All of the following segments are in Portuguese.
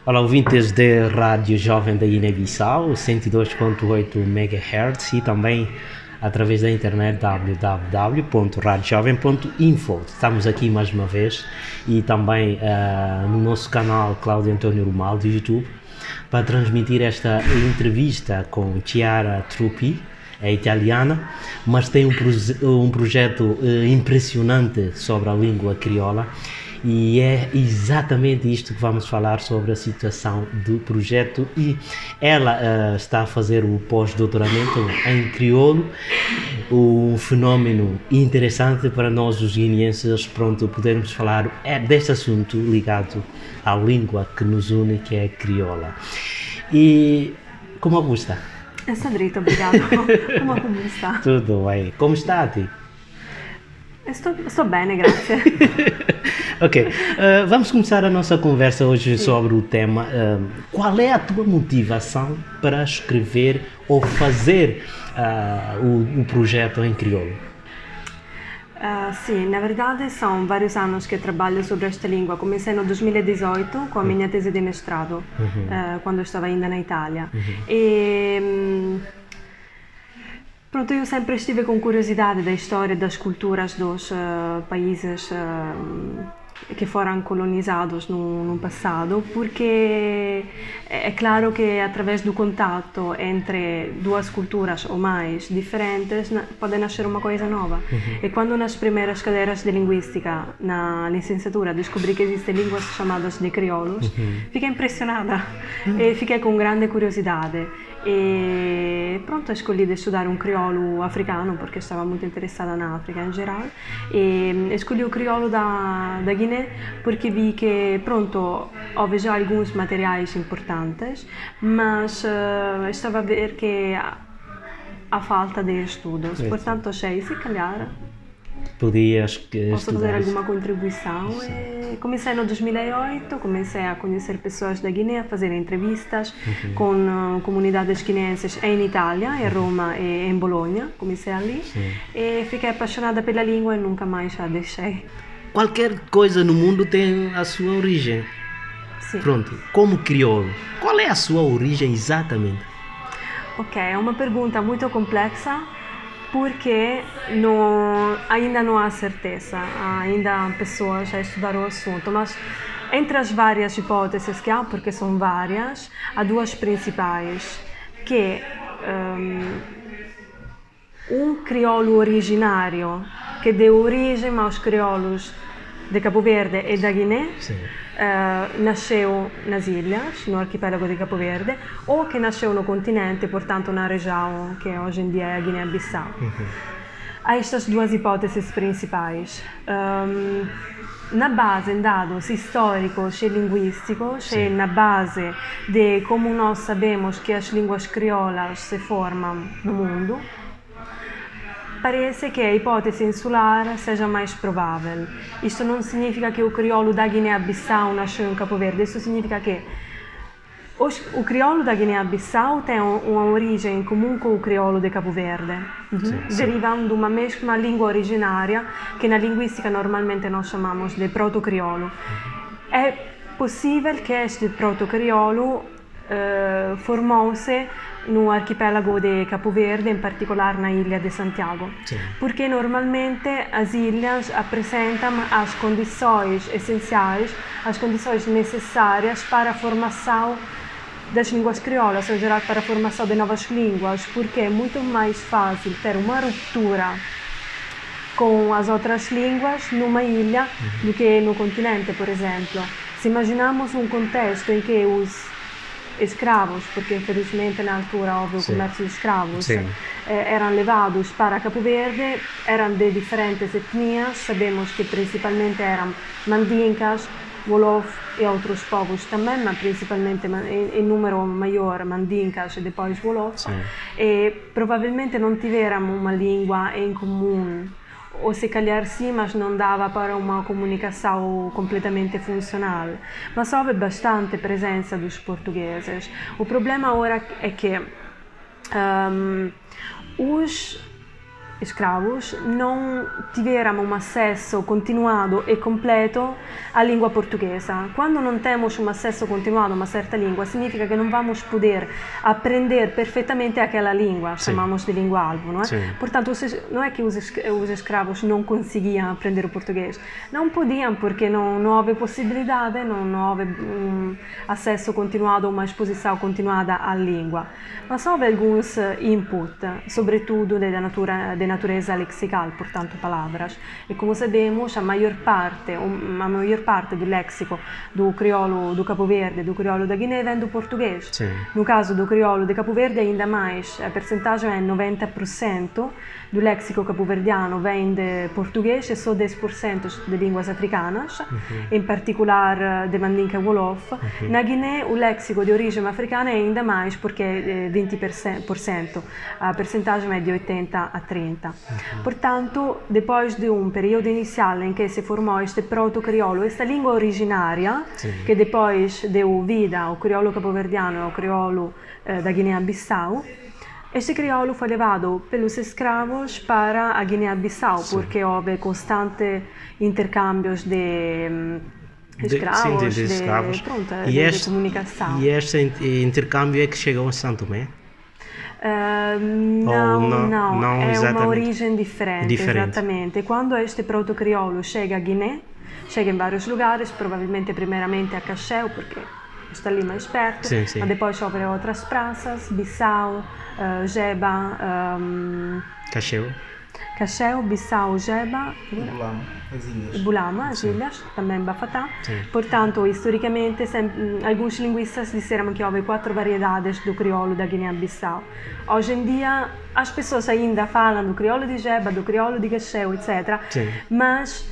Olá, ouvintes da Rádio Jovem da Guiné-Bissau, 102.8 MHz e também através da internet www.radiojovem.info. Estamos aqui mais uma vez e também no nosso canal Cláudio António Romal do YouTube para transmitir esta entrevista com Chiara Truppi, é italiana, mas tem um projeto impressionante sobre a língua crioula. E é exatamente isto que vamos falar sobre a situação do projeto. E ela está a fazer o pós-doutoramento em crioulo, um fenómeno interessante para nós os guineenses, pronto, podermos falar deste assunto ligado à língua que nos une, que é a crioula. E como está? Essa Drita, obrigado. Como está? Tudo bem. Como está a ti? Sto bene, grazie. Ok, vamos começar a nossa conversa hoje sobre o tema. Qual é a tua motivação para escrever ou fazer o projeto em crioulo? Sim, na verdade são vários anos que trabalho sobre esta língua. Comecei no 2018 com a minha tese de mestrado, quando eu estava ainda na Itália. Pronto, eu sempre estive com curiosidade da história das culturas dos países que foram colonizados no passado, porque é claro que através do contato entre duas culturas ou mais diferentes pode nascer uma coisa nova. E quando nas primeiras cadeiras de linguística na licenciatura descobri que existem línguas chamadas de crioulos, fiquei impressionada e fiquei com grande curiosidade. E pronto, escolhi de estudar um crioulo africano porque estava muito interessada na África em geral, e escolhi o crioulo da Guiné porque vi que pronto, houve já alguns materiais importantes, mas estava a ver que há falta de estudos, portanto achei, se calhar posso fazer alguma contribuição. E comecei no 2008, comecei a conhecer pessoas da Guiné, a fazer entrevistas com comunidades guineenses em Itália, em Roma e em Bologna. Comecei ali e fiquei apaixonada pela língua e nunca mais a deixei. Qualquer coisa no mundo tem a sua origem. Sim. Pronto, como crioulo, qual é a sua origem exatamente? Ok, é uma pergunta muito complexa, porque ainda não há certeza, ainda há pessoas a estudar o assunto, mas entre as várias hipóteses que há, porque são várias, há duas principais, que um crioulo originário que deu origem aos crioulos de Cabo Verde e da Guiné, nasceu nas ilhas, no arquipélago de Cabo Verde, ou que nasceu no continente, portanto na região que hoje em dia é a Guiné-Bissau. Há estas duas hipóteses principais. Na base, em dados históricos e linguísticos, e na base de como nós sabemos que as línguas crioulas se formam no mundo, parece que a hipótese insular seja mais provável. Isto não significa que o crioulo da Guiné-Bissau nasceu em Cabo Verde, isso significa que o crioulo da Guiné-Bissau tem uma origem comum com o crioulo de Cabo Verde, derivando de uma mesma língua originária que na linguística normalmente nós chamamos de proto-crioulo. É possível que este proto-crioulo formou-se no arquipélago de Cabo Verde, em particular na ilha de Santiago, porque normalmente as ilhas apresentam as condições essenciais, as condições necessárias para a formação das línguas crioulas, ou geral para a formação de novas línguas, porque é muito mais fácil ter uma ruptura com as outras línguas numa ilha do que no continente, por exemplo. Se imaginamos um contexto em que os escravos, porque infelizmente na altura houve o comércio de escravos, eram levados para Cabo Verde, eram de diferentes etnias, sabemos que principalmente eram mandinkas, wolof e outros povos também, mas principalmente em número maior mandinkas e depois wolof, e provavelmente não tiveram uma língua em comum, ou se calhar sim, mas não dava para uma comunicação completamente funcional. Mas houve bastante presença dos portugueses. O problema agora é que os escravos não tiveram um acesso continuado e completo à língua portuguesa. Quando não temos um acesso continuado a uma certa língua, significa que não vamos poder aprender perfeitamente aquela língua, chamamos de língua-alvo, não é? Sim. Portanto, não é que os escravos não conseguiam aprender o português, não podiam porque não houve possibilidade, não houve acesso continuado, uma exposição continuada à língua. Mas houve alguns input, sobretudo de natureza lexical, portanto palavras. E como sabemos, a maior parte do léxico do crioulo do Cabo Verde e do crioulo da Guiné vem do português. Sim. No caso do crioulo de Cabo Verde ainda mais, a percentagem é 90% do léxico cabo-verdiano vem de português e só 10% de línguas africanas, em particular de Mandinka e Wolof. Na Guiné o léxico de origem africana é ainda mais, porque é 20%, a percentagem é de 80 a 30. Portanto, depois de um período inicial em que se formou este proto-crioulo, esta língua originária, que depois deu vida ao crioulo cabo-verdiano e ao crioulo da Guiné-Bissau, este crioulo foi levado pelos escravos para a Guiné-Bissau, porque houve constante intercâmbios de escravos, de escravos. De comunicação. E este intercâmbio é que chegou a São Tomé? Não, é exatamente. uma origem diferente, exatamente. Quando este proto-crioulo chega a Guiné, chega em vários lugares, provavelmente primeiramente a Cacheu, porque está ali mais perto, mas depois houve outras praças, Bissau, Jeba, Cacheu, Bissau, Jeba, Bulama, as ilhas, também Bafatá. Portanto, historicamente, alguns linguistas disseram que houve 4 variedades do crioulo da Guiné-Bissau. Hoje em dia, as pessoas ainda falam do crioulo de Jeba, do crioulo de Cacheu, etc. Mas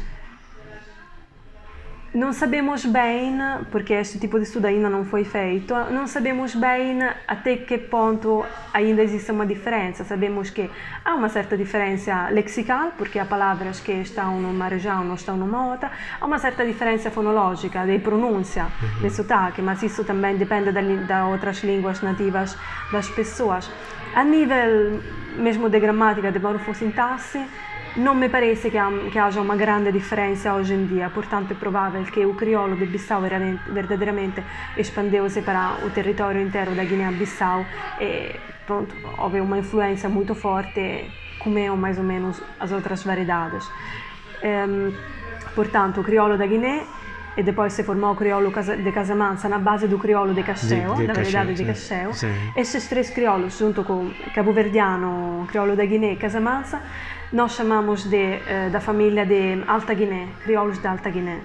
não sabemos bem, porque este tipo de estudo ainda não foi feito, não sabemos bem até que ponto ainda existe uma diferença. Sabemos que há uma certa diferença lexical, porque há palavras que estão numa região, não estão numa outra. Há uma certa diferença fonológica, de pronúncia, de sotaque, mas isso também depende das outras línguas nativas das pessoas. A nível mesmo de gramática, de morfossintaxe, não me parece que haja uma grande diferença hoje em dia, portanto é provável que o crioulo de Bissau verdadeiramente expandiu-se para o território inteiro da Guiné-Bissau e pronto, houve uma influência muito forte, comeu mais ou menos as outras variedades. Portanto, o crioulo da Guiné e depois se formou o crioulo de Casamansa na base do crioulo de Cacheu, da variedade de Cacheu. Estes 3 crioulos, junto com o cabo-verdiano, crioulo da Guiné e Casamansa, nós chamamos da família de Alta Guiné, crioulos de Alta Guiné.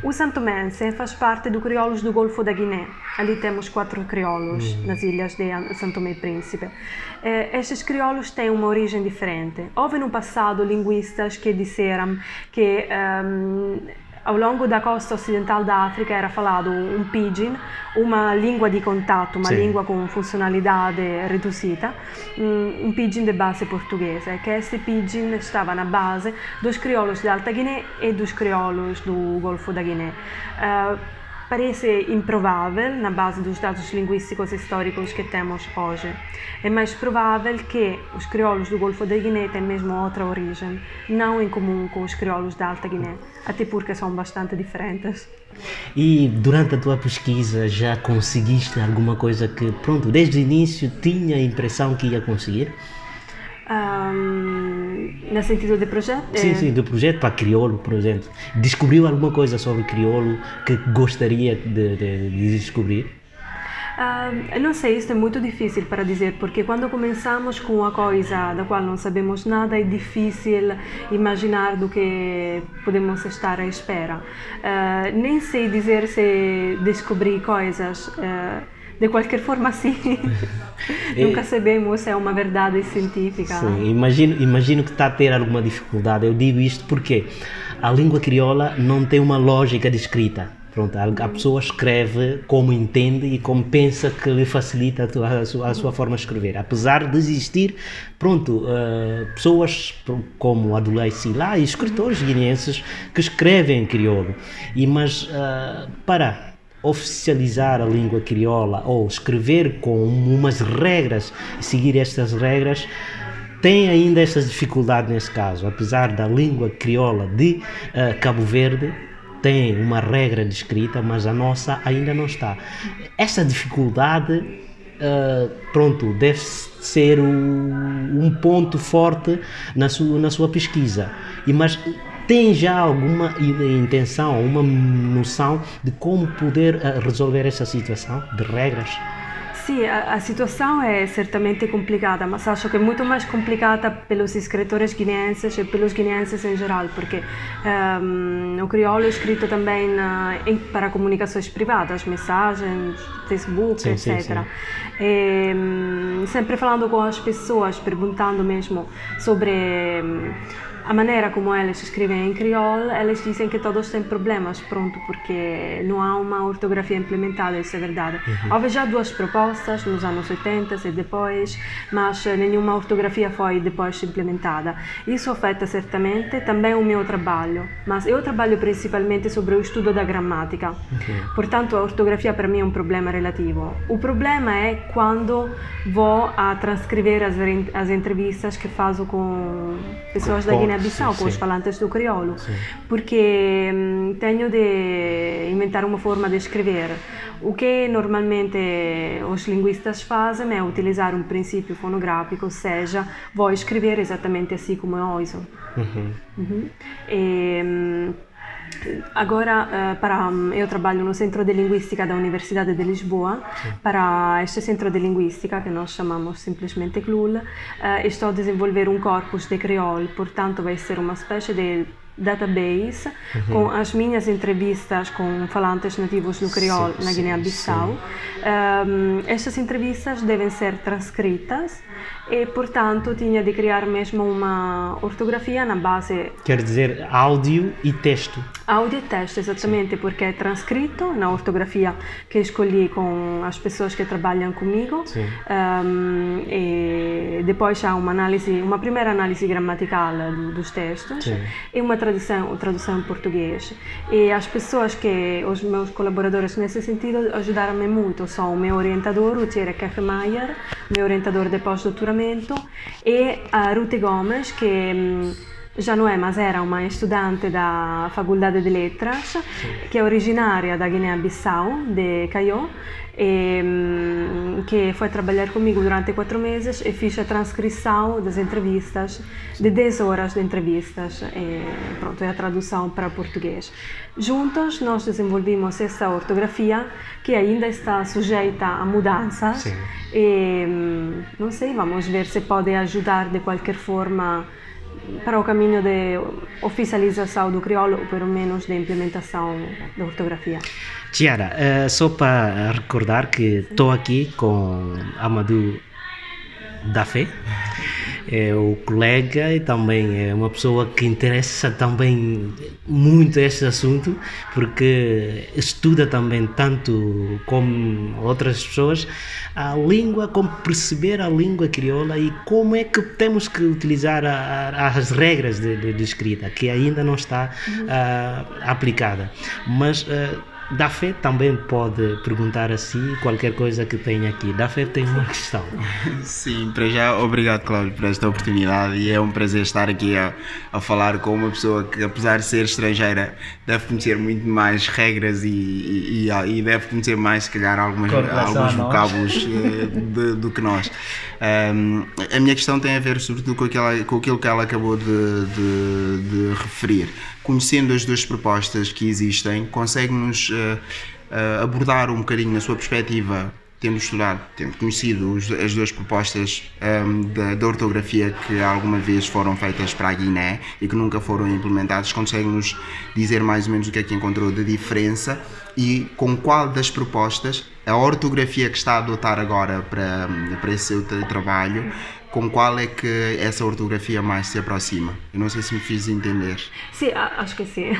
O santomense faz parte do crioulos do Golfo da Guiné. Ali temos 4 crioulos nas ilhas de São Tomé e Príncipe. Estes crioulos têm uma origem diferente. Houve no passado linguistas que disseram que ao longo da costa ocidental da África era falado um pidgin, uma língua de contato, uma língua com funcionalidade reduzida, um pidgin de base portuguesa, que este pidgin estava na base dos crioulos de Alta Guiné e dos crioulos do Golfo da Guiné. Parece improvável na base dos dados linguísticos históricos que temos hoje. É mais provável que os crioulos do Golfo da Guiné têm mesmo outra origem, não em comum com os crioulos da Alta Guiné, até porque são bastante diferentes. E durante a tua pesquisa já conseguiste alguma coisa que, pronto, desde o início tinha a impressão que ia conseguir? No sentido de projeto? Sim, do projeto para crioulo, por exemplo. Descobriu alguma coisa sobre crioulo que gostaria de descobrir? Não sei, isso é muito difícil para dizer, porque quando começamos com uma coisa da qual não sabemos nada, é difícil imaginar do que podemos estar à espera. Nem sei dizer se descobri coisas. De qualquer forma, sim. Nunca sabemos se é uma verdade científica. Sim, imagino que está a ter alguma dificuldade. Eu digo isto porque a língua crioula não tem uma lógica de escrita. Pronto, a pessoa escreve como entende e como pensa que lhe facilita a sua forma de escrever. Apesar de existir, pessoas como Adulai Sila e escritores guineenses que escrevem em crioulo. Mas para oficializar a língua crioula ou escrever com umas regras, seguir estas regras, tem ainda essa dificuldade nesse caso, apesar da língua crioula de Cabo Verde tem uma regra de escrita, mas a nossa ainda não está. Essa dificuldade, pronto, deve ser um ponto forte na sua pesquisa. Mas tem já alguma intenção, uma noção de como poder resolver essa situação de regras? Sì, a situação é certamente complicada, mas acho que é muito mais complicada pelos escritores guineenses e pelos guineenses em geral, porque o crioulo é escrito também para comunicações privadas, mensagens, Facebook, sim, etc. Sim. E, sempre falando com as pessoas, perguntando mesmo sobre a maneira como eles escrevem em crioulo, eles dizem que todos têm problemas, pronto, porque não há uma ortografia implementada, isso é verdade. Houve já 2 propostas nos anos 80 e depois, mas nenhuma ortografia foi depois implementada. Isso afeta certamente também o meu trabalho, mas eu trabalho principalmente sobre o estudo da gramática, portanto a ortografia para mim é um problema relativo. O problema é quando vou a transcrever as entrevistas que faço com pessoas da Guiné-Bissau, com os falantes do crioulo, porque tenho de inventar uma forma de escrever. O que normalmente os linguistas fazem é utilizar um princípio fonográfico, ou seja, vou escrever exatamente assim como eu ouço. Agora, eu trabalho no Centro de Linguística da Universidade de Lisboa. Para este Centro de Linguística, que nós chamamos simplesmente CLUL, estou a desenvolver um corpus de crioulo, portanto vai ser uma espécie de database com as minhas entrevistas com falantes nativos do crioulo na Guiné-Bissau. Estas entrevistas devem ser transcritas e, portanto, tinha de criar mesmo uma ortografia na base... Quer dizer, áudio e texto. Áudio e texto, exatamente, porque é transcrito na ortografia que escolhi com as pessoas que trabalham comigo. E depois há uma primeira análise gramatical dos textos e uma tradução em português. E as pessoas os meus colaboradores nesse sentido ajudaram-me muito. São o meu orientador, o Thierry Kachemeier, meu orientador de pós-doutoramento, e a Ruth Gomes, que já não é, mas era uma estudante da Faculdade de Letras, que é originária da Guiné-Bissau, de Caió, e que foi trabalhar comigo durante 4 meses e fiz a transcrição das entrevistas, de 10 horas de entrevistas, e pronto, é a tradução para português. Juntos nós desenvolvimos essa ortografia que ainda está sujeita a mudanças e não sei, vamos ver se pode ajudar de qualquer forma para o caminho de oficialização do crioulo, ou pelo menos de implementação da ortografia. Tiara, só para recordar que estou aqui com Amadou Daffé, é o colega e também é uma pessoa que interessa também muito este assunto, porque estuda também tanto como outras pessoas a língua, como perceber a língua crioula e como é que temos que utilizar as regras de escrita, que ainda não está aplicada. Mas Daffé também pode perguntar a si qualquer coisa que tenha aqui. Daffé tem uma questão. Sim, para já, obrigado, Cláudio, por esta oportunidade, e é um prazer estar aqui a falar com uma pessoa que, apesar de ser estrangeira, deve conhecer muito mais regras e deve conhecer mais, se calhar, alguns vocábulos do que nós. A minha questão tem a ver sobretudo com aquilo que ela acabou de referir. Conhecendo as 2 propostas que existem, consegue-nos abordar um bocadinho na sua perspectiva, tendo conhecido as 2 propostas da ortografia que alguma vez foram feitas para a Guiné e que nunca foram implementadas, consegue-nos dizer mais ou menos o que é que encontrou de diferença e com qual das propostas a ortografia que está a adotar agora para esse seu trabalho, com qual é que essa ortografia mais se aproxima? Eu não sei se me fiz entender. Sim, acho que sim.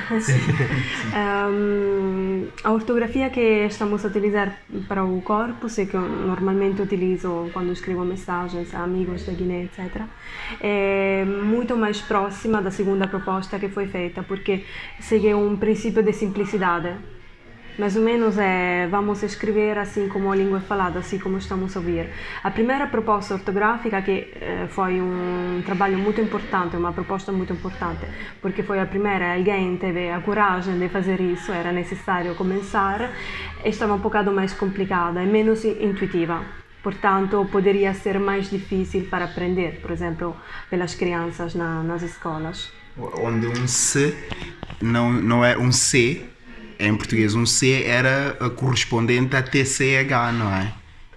A ortografia que estamos a utilizar para o corpus e que eu normalmente utilizo quando escrevo mensagens a amigos da Guiné, etc., é muito mais próxima da segunda proposta que foi feita, porque segue um princípio de simplicidade. mais ou menos vamos escrever assim como a língua é falada, assim como estamos a ouvir. A primeira proposta ortográfica, que foi um trabalho muito importante, uma proposta muito importante, porque foi a primeira, alguém teve a coragem de fazer isso, era necessário começar, estava um bocado mais complicada e menos intuitiva. Portanto, poderia ser mais difícil para aprender, por exemplo, pelas crianças nas escolas. Onde um C não é um C, em português um C era correspondente a TCH, não é?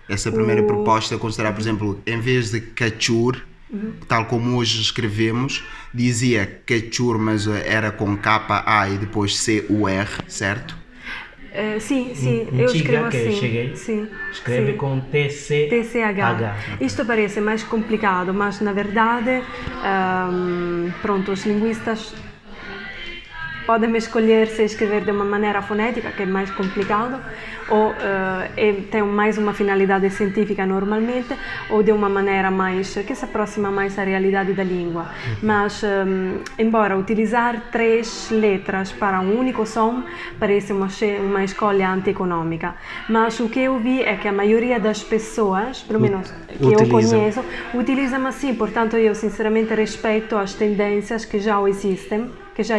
Essa primeira proposta considerar, por exemplo, em vez de cachur, tal como hoje escrevemos, dizia cachur, mas era com K-A e depois C-U-R, certo? Sim, eu escrevo assim. Cheguei. Sim, Escreve com TCH. Isto parece mais complicado, mas na verdade, pronto, os linguistas podem escolher se escrever de uma maneira fonética, que é mais complicado, ou tem mais uma finalidade científica normalmente, ou de uma maneira mais que se aproxima mais à realidade da língua. Mas, embora utilizar 3 letras para um único som parece uma escolha antieconômica, mas o que eu vi é que a maioria das pessoas, pelo menos que eu conheço, utilizam assim. Portanto, eu sinceramente respeito as tendências que já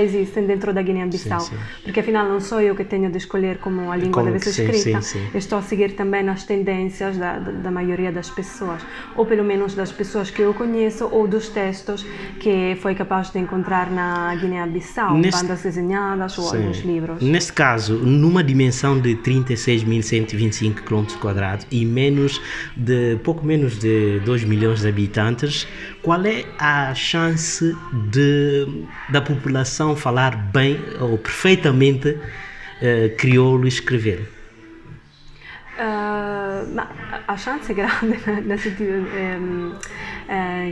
existem dentro da Guiné-Bissau, porque afinal não sou eu que tenho de escolher como a língua deve ser escrita, estou a seguir também as tendências da maioria das pessoas, ou pelo menos das pessoas que eu conheço, ou dos textos que foi capaz de encontrar na Guiné-Bissau, bandas desenhadas ou alguns livros. Neste caso, numa dimensão de 36.125 km² e pouco menos de 2 milhões de habitantes, qual é a chance da população falar bem ou perfeitamente crioulo e escrever? A chance é grande, no sentido,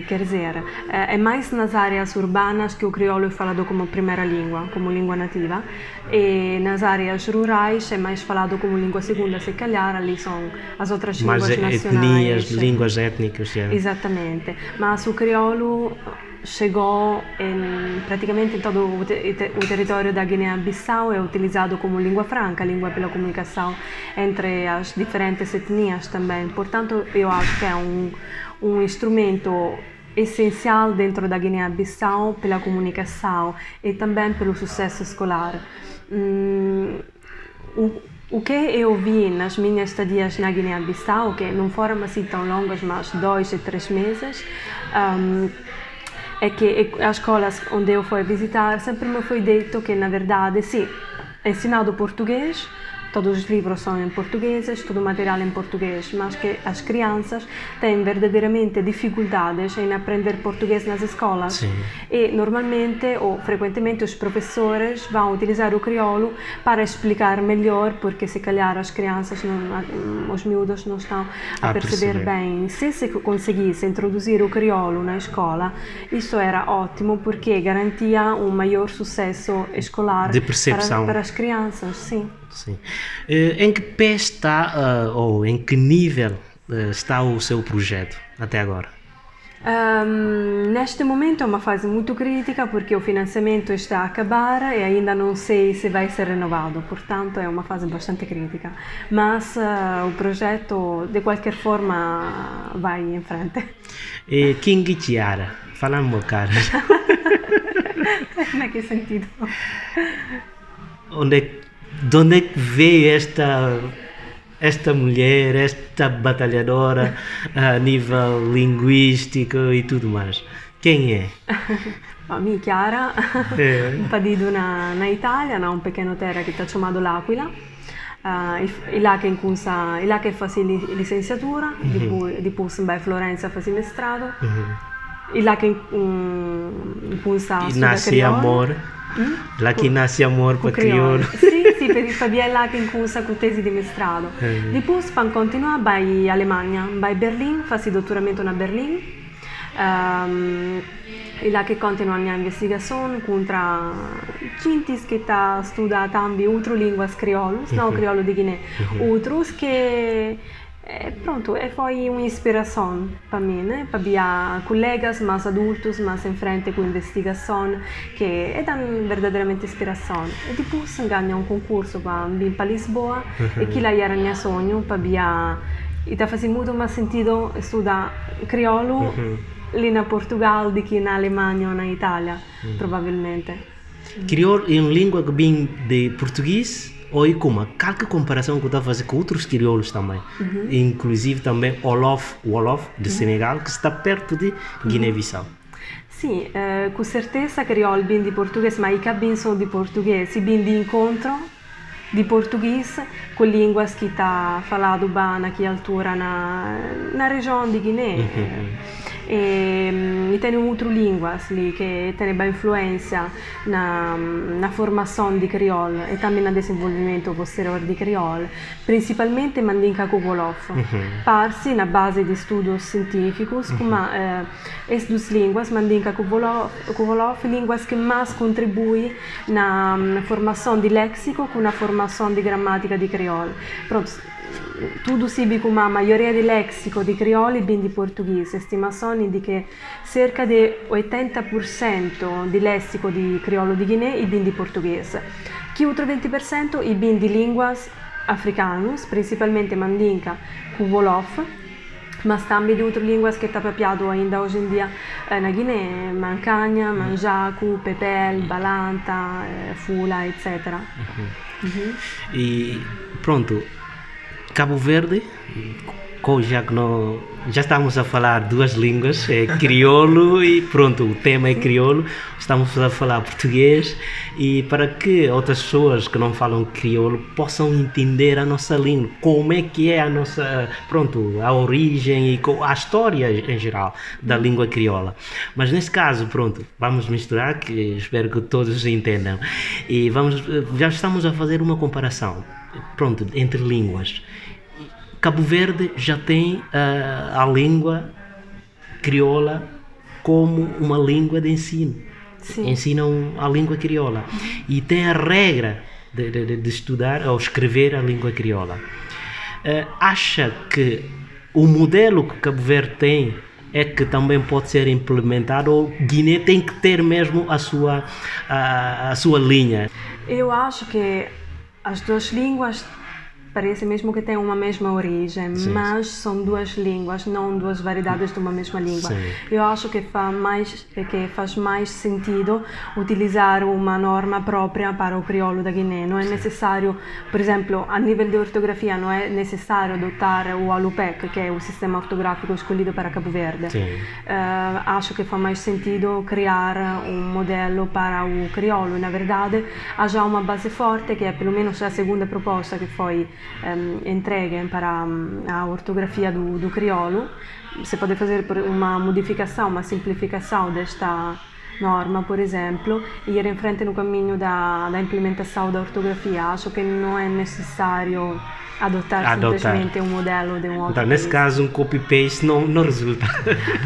quer dizer, é mais nas áreas urbanas que o crioulo é falado como primeira língua, como língua nativa, e nas áreas rurais é mais falado como língua segunda, se calhar ali são as outras línguas nacionais. Etnias, línguas étnicas. Exatamente, mas o crioulo chegou praticamente em todo o território da Guiné-Bissau, é utilizado como língua franca, língua pela comunicação entre as diferentes etnias também. Portanto, eu acho que é um instrumento essencial dentro da Guiné-Bissau pela comunicação e também pelo sucesso escolar. O que eu vi nas minhas estadias na Guiné-Bissau, que não foram assim tão longas, mas 2 e 3 meses, é que as escolas onde eu fui visitar sempre me foi dito que, na verdade, sim, é ensinado português, todos os livros são em português, todo o material em português, mas que as crianças têm verdadeiramente dificuldades em aprender português nas escolas. Sim. E normalmente ou frequentemente os professores vão utilizar o crioulo para explicar melhor, porque se calhar as crianças, os miúdos não estão a perceber bem. Se conseguisse introduzir o crioulo na escola, isso era ótimo, porque garantia um maior sucesso escolar de percepção para as crianças. Sim. Sim. Em que pé está, ou em que nível está o seu projeto até agora? Neste momento é uma fase muito crítica, porque o financiamento está a acabar e ainda não sei se vai ser renovado, portanto é uma fase bastante crítica, mas o projeto de qualquer forma vai em frente. King Tiara, fala um bocado. Em que sentido? De onde é que veio esta mulher, esta batalhadora a nível linguístico e tudo mais? Quem é? Minha Chiara, padito na Itália, in un pequeno terra che sta chiamato L'Aquila. E là che fazia licenciatura, depois vai a Florença fazer mestrado. E lá que nasce amor. Lá que nasce amor para crioulo. Sì, per Fabiella là che incusa con tesi di mestrado. Depois, para continuar, vai à Alemanha, vai a Berlim, faz doutoramento na Berlim. E lá que continua a minha investigação contra gente que está a estudar também outras línguas crioulos, não o crioulo de Guiné, outros que pronto, foi uma inspiração para mim, né? Para ver colegas mais adultos, mais em frente com investigação, que é verdadeiramente inspiração. E depois ganhei um concurso para vir para Lisboa, e que lá era meu sonho, para ver, e está fazendo muito mais sentido estudar crioulo ali na Portugal do que na Alemanha ou na Itália, provavelmente. Crioulo é uma língua que vem de português, ou é como qualquer comparação que eu estou a fazer com outros crioulos também, inclusive também Wolof de Senegal, que está perto de Guiné-Bissau. Sim, com certeza crioulo vem de português, mas i bem são de português, e vem de encontro de português com línguas que está falado bem naquela altura na região de Guiné. E tem outras línguas ali que têm bem influência na formação de crioulo e também no desenvolvimento posterior de crioulo, principalmente mandinka com wolof. Parsi na base de estudos científicos, como essas duas línguas, mandinka com wolof, línguas que mais contribuem na formação de léxico com na formação de gramática de crioulo. Pronto, tudo sabe como a maioria di léxico di crioulo vem di portoghese, estimazioni di che cerca di 80% di lessico di crioulo di Guiné viene di portoghese, che altro 20% viene di linguas africanas, principalmente mandinka e wolof, ma também di altre línguas que está papiado ainda hoje em dia na Guiné, mancagna, manjaco, pepel, balanta, fula, etc. E pronto, Cabo Verde, já estamos a falar duas línguas, é crioulo e pronto, o tema é crioulo, estamos a falar português, e para que outras pessoas que não falam crioulo possam entender a nossa língua, como é que é a nossa, pronto, a origem e a história em geral da língua crioula. Mas nesse caso, pronto, vamos misturar, que espero que todos entendam, e já estamos a fazer uma comparação, pronto, entre línguas. Cabo Verde já tem a língua crioula como uma língua de ensino. Sim. Ensinam a língua crioula. E tem a regra de estudar ou escrever a língua crioula. Acha que o modelo que Cabo Verde tem é que também pode ser implementado, ou Guiné tem que ter mesmo a sua linha? Eu acho que as duas línguas parece mesmo que têm uma mesma origem, Sim. mas são duas línguas, não duas variedades de uma mesma língua. Sim. Eu acho que faz mais sentido utilizar uma norma própria para o crioulo da Guiné. Não é necessário, por exemplo, a nível de ortografia, não é necessário adotar o Alupec, que é o sistema ortográfico escolhido para Cabo Verde. Acho que faz mais sentido criar um modelo para o crioulo. Na verdade, há já uma base forte, que é pelo menos a segunda proposta que foi entregue para a ortografia do crioulo. Você pode fazer uma modificação, uma simplificação desta norma, por exemplo, e ir em frente no caminho da implementação da ortografia. Acho que não é necessário adotar simplesmente um modelo de um outro país. Nesse caso, um copy-paste não resulta.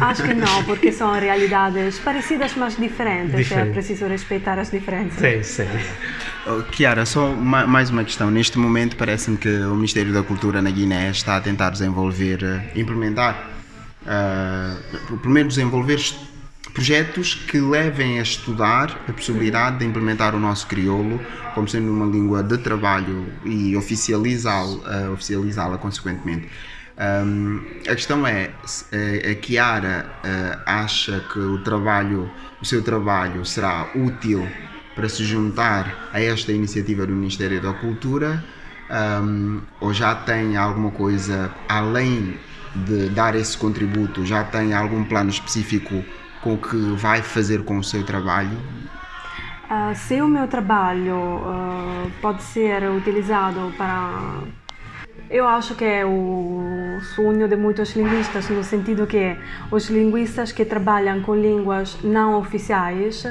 Acho que não, porque são realidades parecidas, mas diferentes. É preciso respeitar as diferenças. Sim. Chiara, só mais uma questão. Neste momento parece-me que o Ministério da Cultura na Guiné está a tentar implementar, pelo menos desenvolver projetos que levem a estudar a possibilidade de implementar o nosso crioulo como sendo uma língua de trabalho e oficializá-la consequentemente. A questão é, a Chiara acha que o seu trabalho será útil para se juntar a esta iniciativa do Ministério da Cultura, ou já tem alguma coisa, além de dar esse contributo, já tem algum plano específico com o que vai fazer com o seu trabalho? Se o meu trabalho pode ser utilizado para... Eu acho que é o sonho de muitos linguistas, no sentido que os linguistas que trabalham com línguas não oficiais,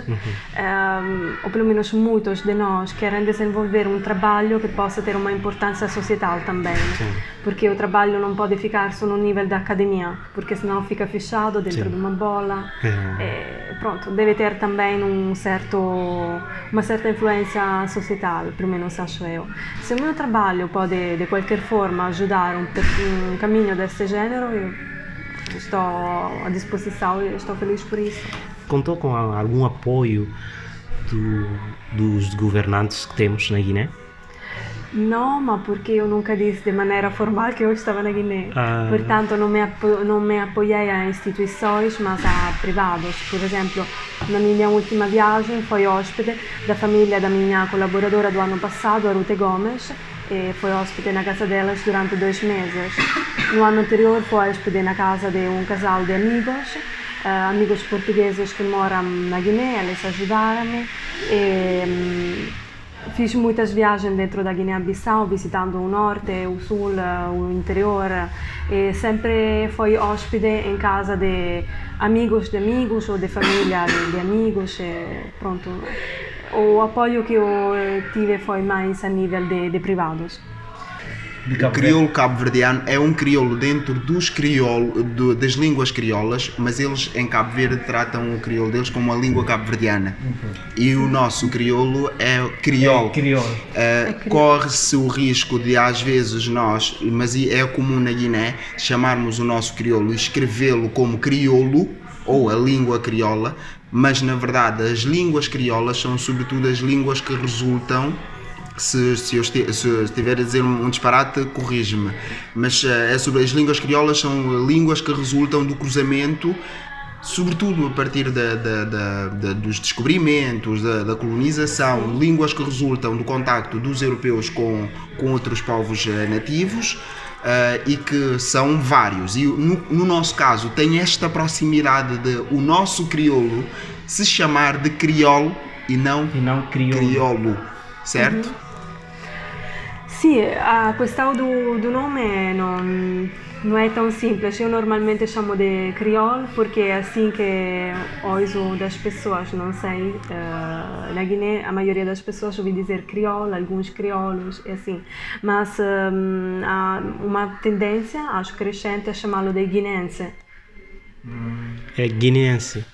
ou pelo menos muitos de nós, querem desenvolver um trabalho que possa ter uma importância social também. Sim. Porque o trabalho não pode ficar só no nível da academia, porque senão fica fechado dentro de uma bola. Pronto, deve ter também uma certa influência social, pelo menos acho eu. Se o meu trabalho pode, de qualquer forma, ajudar um caminho caminho desse gênero, eu estou à disposição e estou feliz por isso. Contou com algum apoio dos governantes que temos na Guiné? Não, mas porque eu nunca disse de maneira formal que eu estava na Guiné. Portanto, não me apoiei a instituições, mas a privados. Por exemplo, na minha última viagem fui hóspede da família da minha colaboradora do ano passado, a Ruth Gomes, e fui hóspede na casa delas durante 2 meses. No ano anterior fui hóspede na casa de um casal de amigos, amigos portugueses que moram na Guiné, eles ajudaram-me. Fiz muitas viagens dentro da Guiné-Bissau, visitando o norte, o sul, o interior, e sempre fui hóspede em casa de amigos ou de família de amigos, e pronto. O apoio que eu tive foi mais a nível de privados. O crioulo cabo-verdiano é um crioulo dentro das línguas crioulas, mas eles em Cabo Verde tratam o crioulo deles como a língua cabo-verdiana. E o nosso crioulo é crioulo. Corre-se o risco de, às vezes, nós, mas é comum na Guiné, chamarmos o nosso crioulo e escrevê-lo como crioulo, ou a língua crioula, mas na verdade as línguas crioulas são sobretudo as línguas que resultam. Se eu estiver a dizer um disparate, corrige-me, mas é sobre as línguas crioulas, são línguas que resultam do cruzamento, sobretudo a partir dos descobrimentos, da colonização, línguas que resultam do contacto dos europeus com outros povos nativos, e que são vários, e no nosso caso tem esta proximidade de o nosso crioulo se chamar de crioulo e não crioulo, certo? Sì, a questão do nome não é tão simples. Eu normalmente chamo de crioulo porque é assim que ouço das pessoas, não sei. Na Guiné, a maioria das pessoas ouve dizer crioulo, alguns crioulos, é assim. Mas há uma tendência, acho crescente, a chamá-lo de guinense. É guineense.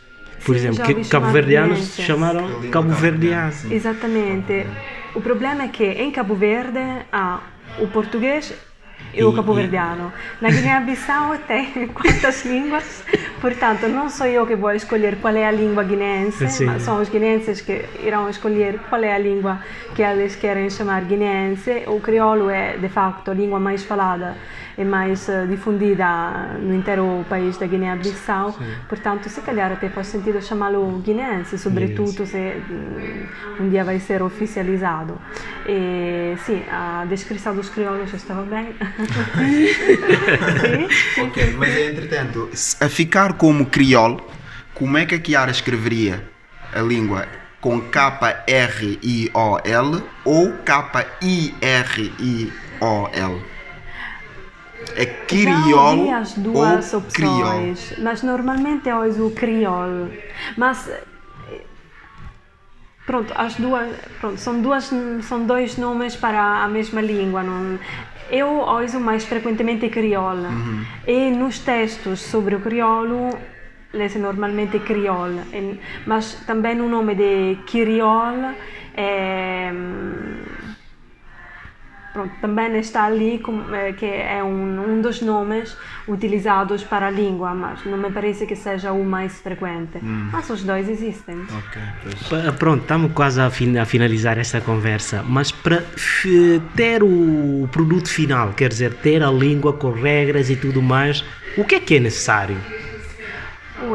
Por exemplo, que cabo-verdianos chamaram cabo-verdianos. Exatamente. O problema é que em Cabo Verde há o português e o cabo-verdiano. Na Guiné-Bissau tem quantas línguas, portanto não sou eu que vou escolher qual é a língua guineense, mas são os guineenses que irão escolher qual é a língua que eles querem chamar guineense. O crioulo é de facto a língua mais falada e mais difundida no inteiro país da Guiné-Bissau, portanto se calhar até faz sentido chamá-lo guineense, sobretudo se um dia vai ser oficializado. E sim, a descrição dos crioulos estava bem. Ok, mas entretanto, a ficar como crioulo, como é que a Chiara escreveria a língua? Com K-R-I-O-L ou K-I-R-I-O-L? É crioulo as duas ou opções, crioulo? mas normalmente eu uso crioulo. Mas pronto, são dois nomes para a mesma língua. Eu uso mais frequentemente crioulo. E nos textos sobre o crioulo lê-se normalmente crioulo, mas também o nome de crioulo também está ali, que é um dos nomes utilizados para a língua, mas não me parece que seja o mais frequente. Mas os dois existem. Pronto, estamos quase a finalizar esta conversa, mas para ter o produto final, quer dizer, ter a língua com regras e tudo mais, o que é necessário?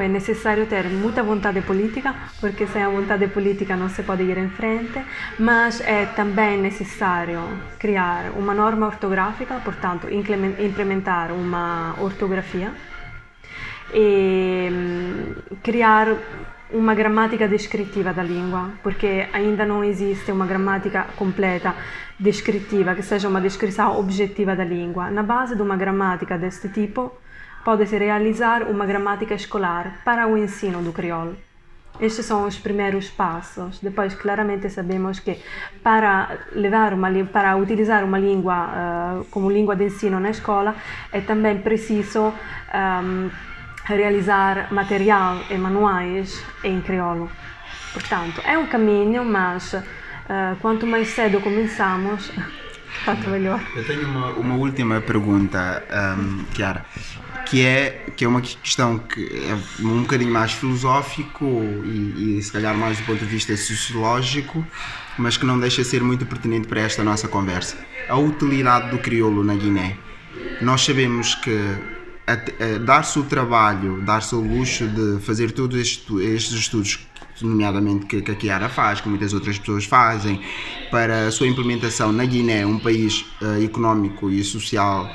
É necessário ter muita vontade política, porque sem a vontade política não se pode ir em frente, mas é também necessário criar uma norma ortográfica, portanto, implementar uma ortografia e criar uma gramática descritiva da língua, porque ainda não existe uma gramática completa descritiva, que seja uma descrição objetiva da língua. Na base de uma gramática deste tipo, pode-se realizar uma gramática escolar para o ensino do crioulo. Estes são os primeiros passos. Depois, claramente sabemos que para utilizar uma língua como língua de ensino na escola, é também preciso realizar material e manuais em crioulo. Portanto, é um caminho, mas quanto mais cedo começamos, tanto melhor. Eu tenho uma última pergunta, Chiara, que é uma questão que é um bocadinho mais filosófico e se calhar mais do ponto de vista sociológico, mas que não deixa de ser muito pertinente para esta nossa conversa. A utilidade do crioulo na Guiné. Nós sabemos que dar-se o trabalho, dar-se o luxo de fazer todos estes estudos, nomeadamente que a Chiara faz, que muitas outras pessoas fazem, para a sua implementação na Guiné, um país económico e social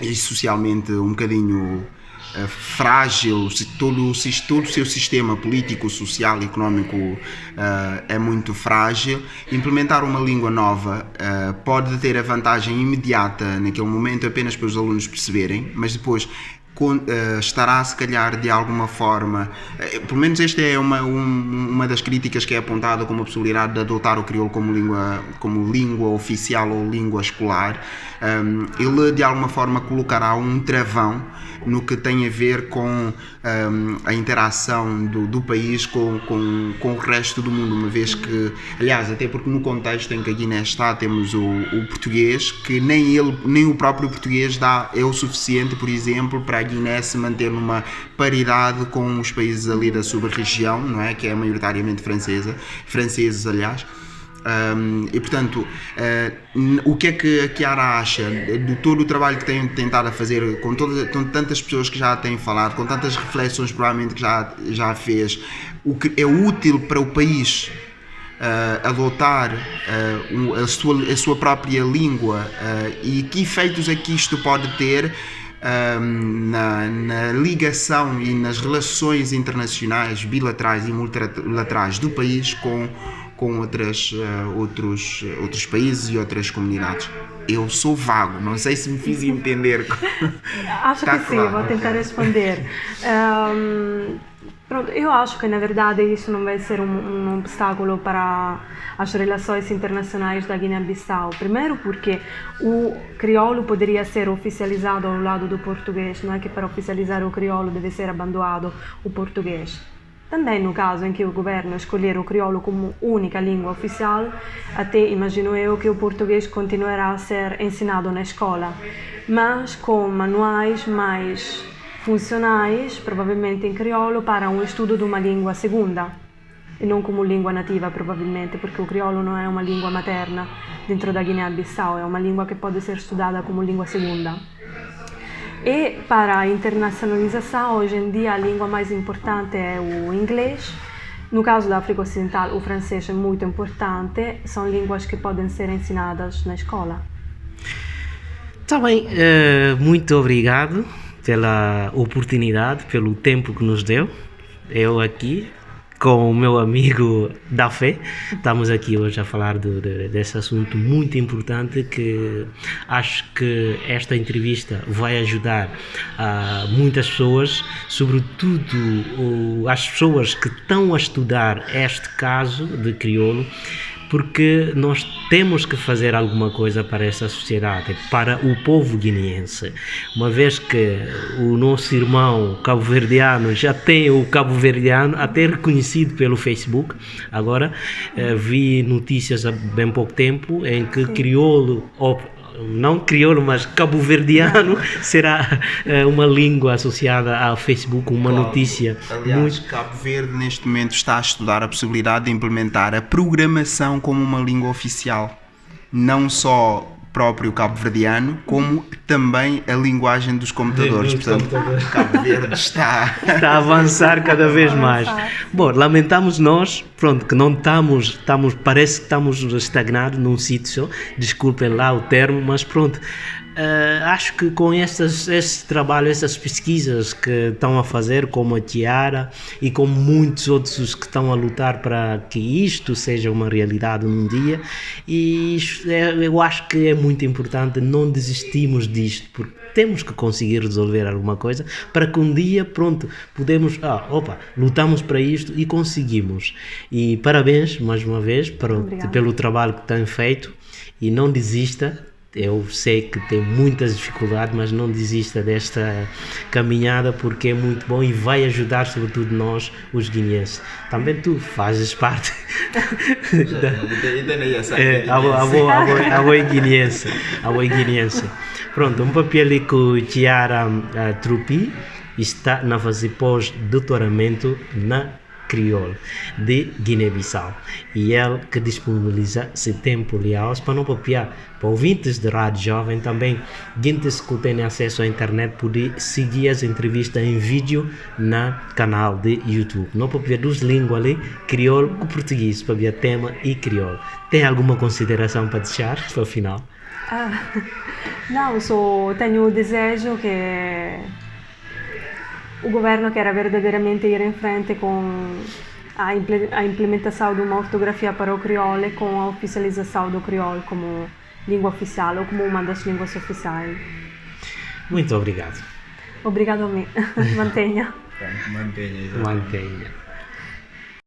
e socialmente um bocadinho frágil, todo o seu sistema político, social e económico é muito frágil. Implementar uma língua nova pode ter a vantagem imediata naquele momento apenas para os alunos perceberem, mas depois estará se calhar de alguma forma, pelo menos esta é uma das críticas que é apontada como a possibilidade de adotar o crioulo como língua oficial ou língua escolar. Ele de alguma forma colocará um travão no que tem a ver com a interação do país com o resto do mundo, uma vez que, aliás, até porque no contexto em que a Guiné está, temos o português, que nem o próprio português é o suficiente, por exemplo, para a Guiné se manter numa paridade com os países ali da sub-região, não é? Que é maioritariamente franceses, aliás. E portanto, o que é que a Chiara acha de todo o trabalho que tem tentado a fazer com tantas pessoas que já têm falado, com tantas reflexões provavelmente que já fez, o que é útil para o país adotar a sua própria língua e que efeitos é que isto pode ter na ligação e nas relações internacionais, bilaterais e multilaterais do país com outros países e outras comunidades. Eu sou vago, não sei se me fiz entender. Acho que sim, vou tentar responder. Pronto, eu acho que na verdade isso não vai ser um obstáculo para as relações internacionais da Guiné-Bissau. Primeiro porque o crioulo poderia ser oficializado ao lado do português, não é que para oficializar o crioulo deve ser abandonado o português. Também no caso em que o governo escolher o crioulo como única língua oficial, até imagino eu que o português continuará a ser ensinado na escola, mas com manuais mais funcionais, provavelmente em crioulo, para um estudo de uma língua segunda, e não como língua nativa, provavelmente, porque o crioulo não é uma língua materna dentro da Guiné-Bissau, é uma língua que pode ser estudada como língua segunda. E para a internacionalização, hoje em dia a língua mais importante é o inglês. No caso da África Ocidental, o francês é muito importante, são línguas que podem ser ensinadas na escola. Está bem, muito obrigado pela oportunidade, pelo tempo que nos deu. Eu aqui, com o meu amigo da fé, estamos aqui hoje a falar desse assunto muito importante que acho que esta entrevista vai ajudar a muitas pessoas, sobretudo as pessoas que estão a estudar este caso de crioulo, porque nós temos que fazer alguma coisa para essa sociedade, para o povo guineense, uma vez que o nosso irmão cabo-verdiano já tem o cabo-verdiano até reconhecido pelo Facebook. Agora vi notícias há bem pouco tempo em que crioulo, não crioulo, mas cabo-verdiano será uma língua associada ao Facebook, uma notícia. Aliás, Cabo Verde neste momento está a estudar a possibilidade de implementar a programação como uma língua oficial, não só próprio cabo-verdiano, como também a linguagem dos computadores. Portanto, Cabo Verde está a avançar cada vez mais. Bom, lamentamos nós, pronto, que não estamos, parece que estamos estagnados num sítio só, desculpem lá o termo, mas pronto. Acho que com esse trabalho, essas pesquisas que estão a fazer, como a Chiara e como muitos outros que estão a lutar para que isto seja uma realidade num dia, e eu acho que é muito importante não desistirmos disto, porque temos que conseguir resolver alguma coisa para que um dia, pronto, podemos, lutamos para isto e conseguimos. E parabéns mais uma vez pelo trabalho que têm feito, e não desista. eu sei que tem muitas dificuldades, mas não desista desta caminhada porque é muito bom e vai ajudar sobretudo nós, os guineenses. Também tu fazes parte a boa guineense. Pronto, um papel ali com Chiara Truppi está na fase pós-doutoramento na crioulo de Guiné-Bissau e ele que disponibiliza esse tempo leal para não copiar para ouvintes de rádio jovem também guintes que têm acesso à internet poder seguir as entrevistas em vídeo na canal de YouTube não para ver duas línguas ali crioulo com português para ver tema e crioulo. Tem alguma consideração para deixar para o final? Não, só tenho o desejo que o governo quer verdadeiramente ir em frente com a implementação de uma ortografia para o crioulo com a oficialização do crioulo como língua oficial ou como uma das línguas oficiais. Muito obrigado. Obrigado a mim. Mantenha. Mantenha. Mantenha.